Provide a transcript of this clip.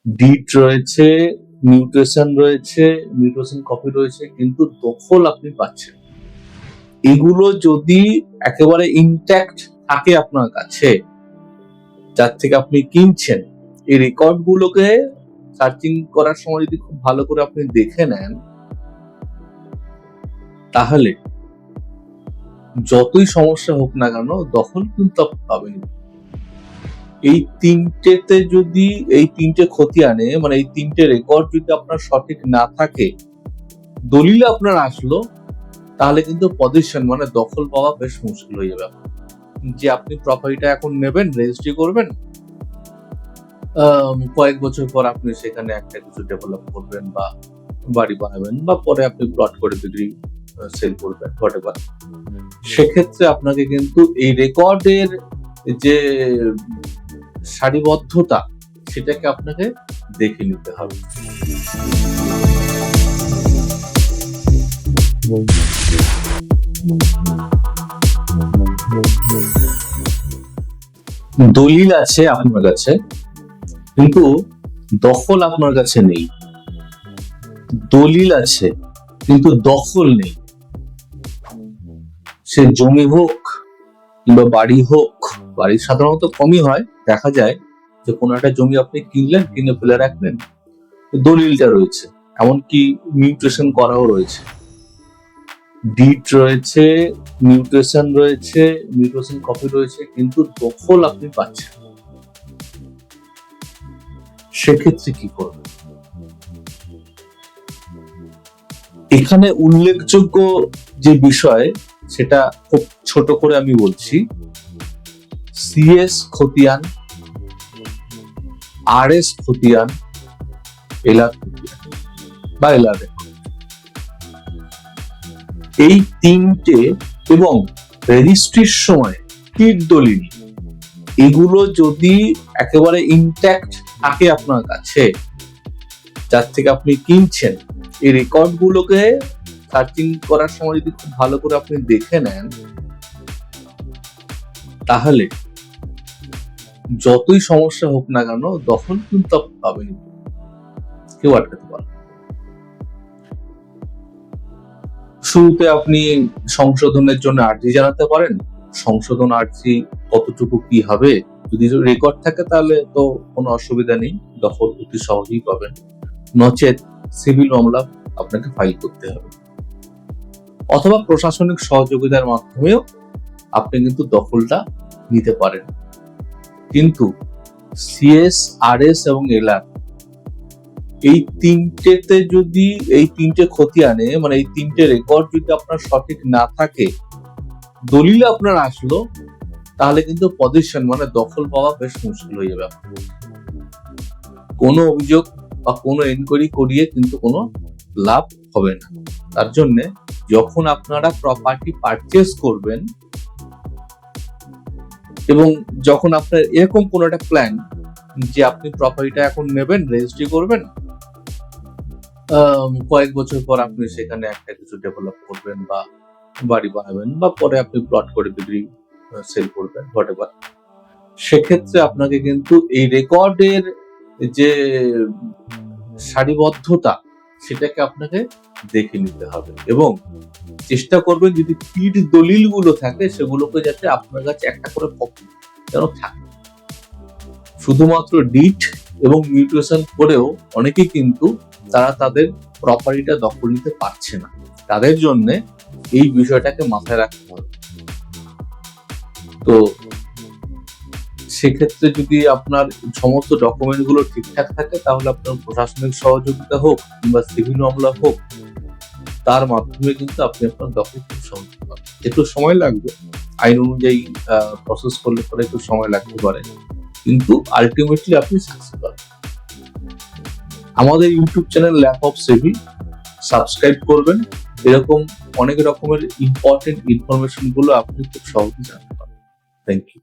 ডিট রয়েছে, mutation copy রয়েছে, কিন্তু দখল আপনি পাচ্ছেন। এগুলো যদি একেবারে ইনট্যাক্ট থাকে আপনার কাছে, যার থেকে আপনি কিনছেন, এই রেকর্ড গুলোকে সার্চিং করার সময় যদি খুব ভালো করে আপনি দেখে নেন, তাহলে যতই সমস্যা হোক না কেন দখল কিন্তু আপনি পাবেন। এই তিনটে ক্ষতি আনে, মানে এই তিনটে রেকর্ড যদি আপনার সঠিক না থাকে, দলিল আপনার আসলো, তাহলে কিন্তু পজিশন মানে দখল পাওয়া বেশ মুশকিল হয়ে যাবে। যে আপনি প্রপার্টিটা এখন নেবেন, রেজিস্ট্রি করবেন, কয়েক বছর পর আপনি সেখানে একটা কিছু ডেভেলপ করবেন বা বাড়ি বানাবেন, বা পরে আপনি প্লট করে বিক্রি সেল করবেন, হোয়াটএভার। সেক্ষেত্রে আপনাকে কিন্তু এই রেকর্ডের যে সারিবদ্ধতা, সেটাকে আপনাকে দেখে নিতে হবে। দলিল আছে আপনার কাছে, কিন্তু দখল আপনার কাছে নেই। দলিল আছে কিন্তু দখল নেই। সে জমি হোক কিংবা বাড়ি হোক, বাড়ি সাধারণত কমই হয়, দেখা যায় যে কোনো একটা জমি আপনি কিনলেন, কিনে ফেলে রাখলেন, দলিলটা রয়েছে, এমনকি মিউটেশন করাও রয়েছে, ডিট রয়েছে, মিউটেশন কপি রয়েছে, কিন্তু দখল আপনি পাচ্ছেন। সেক্ষেত্রে কি করবেন? এখানে উল্লেখযোগ্য যে বিষয়, সেটা খুব ছোট করে আমি বলছি। সিএস খতিয়ান, আরএস খতিয়ান, এলআর খতিয়ান বা এলআর, এই তিনটে এবং রেজিস্ট্রির সময় টিট দলিল, এগুলো যদি একেবারে ইনট্যাক্ট থাকে আপনার কাছে, যার থেকে আপনি কিনছেন, এই রেকর্ড গুলোকে সার্চিং করার সময় যদি খুব ভালো করে আপনি দেখে নেন, তাহলে যতই সমস্যা হোক না কেন দখল কিন্তু আপনি পাবেন, কেউ আটকাতে পারবে। শুরুতে আপনি সংশোধনের জন্য আর্জি জানাতে পারেন। সংশোধন আর্জি কতটুকু কি হবে, যদি রেকর্ড থাকে তাহলে তো কোনো অসুবিধা নেই, দখল অতি সহজেই পাবেন। নচেত সিভিল মামলা আপনাকে ফাইল করতে হবে, অথবা প্রশাসনিক সহযোগিতার মাধ্যমেও আপনি কিন্তু দখলটা নিতে পারেন। কিন্তু সিএস, আরএস এবং এলআর, এই তিনটে ক্ষতি আনে, মানে এই তিনটে রেকর্ড যদি আপনার সঠিক না থাকে, দলিল আপনার আসলো, তাহলে কিন্তু পজিশন মানে দখল পাওয়া বেশ মুশকিল হয়ে যাবে। কোনো অভিযোগ বা কোনো এনকোয়ারি করিয়ে কিন্তু কোনো লাভ হবে না। তার জন্য যখন আপনারা প্রপার্টি পারচেজ করবেন, এবং যখন আপনার এরকম কোনো একটা প্ল্যান যে আপনি প্রপার্টিটা এখন নেবেন, রেজিস্ট্রি করবেন, কয়েক বছর পর আপনি সেখানে একটা কিছু ডেভেলপ করবেন বা বাড়ি বানাবেন, বা পরে আপনি প্লট করে বিক্রি সেল করবেন, হোয়াটএভার। সেক্ষেত্রে আপনাকে কিন্তু এই রেকর্ডের যে সারিবদ্ধতা, সেটাকে আপনাকে দেখে নিতে হবে, এবং চেষ্টা করবেন যদি টিট দলিল গুলো থাকে, সেগুলোকে যাতে আপনার কাছে একটা করে কপি যেন থাকে। শুধুমাত্র ডিট এবং মিউটেশন করেও অনেকেই কিন্তু তারা তাদের প্রপার্টিটা দখল নিতে পারছে না। তাদের জন্য এই বিষয়টাকে মাথায় রাখতে হবে। তো সেক্ষেত্রে যদি আপনার সমস্ত ডকুমেন্ট গুলো ঠিকঠাক থাকে, তাহলে আপনার প্রশাসনিক সহযোগিতা হোক কিংবা সিভিল মামলা হোক, তার মাধ্যমে কিন্তু আপনি আপনার দখল খুব সহজ পাবেন। একটু সময় লাগবে, আইন অনুযায়ী প্রসেস করলে পরে একটু সময় লাগতে পারে, কিন্তু আলটিমেটলি আপনি সাকসেস পাবেন। আমাদের YouTube channel lap of Sevi subscribe করবেন, এরকম অনেক রকমের ইম্পর্টেন্ট ইনফরমেশন গুলো আপনি খুব সহজে জানতে পারবেন। Thank you.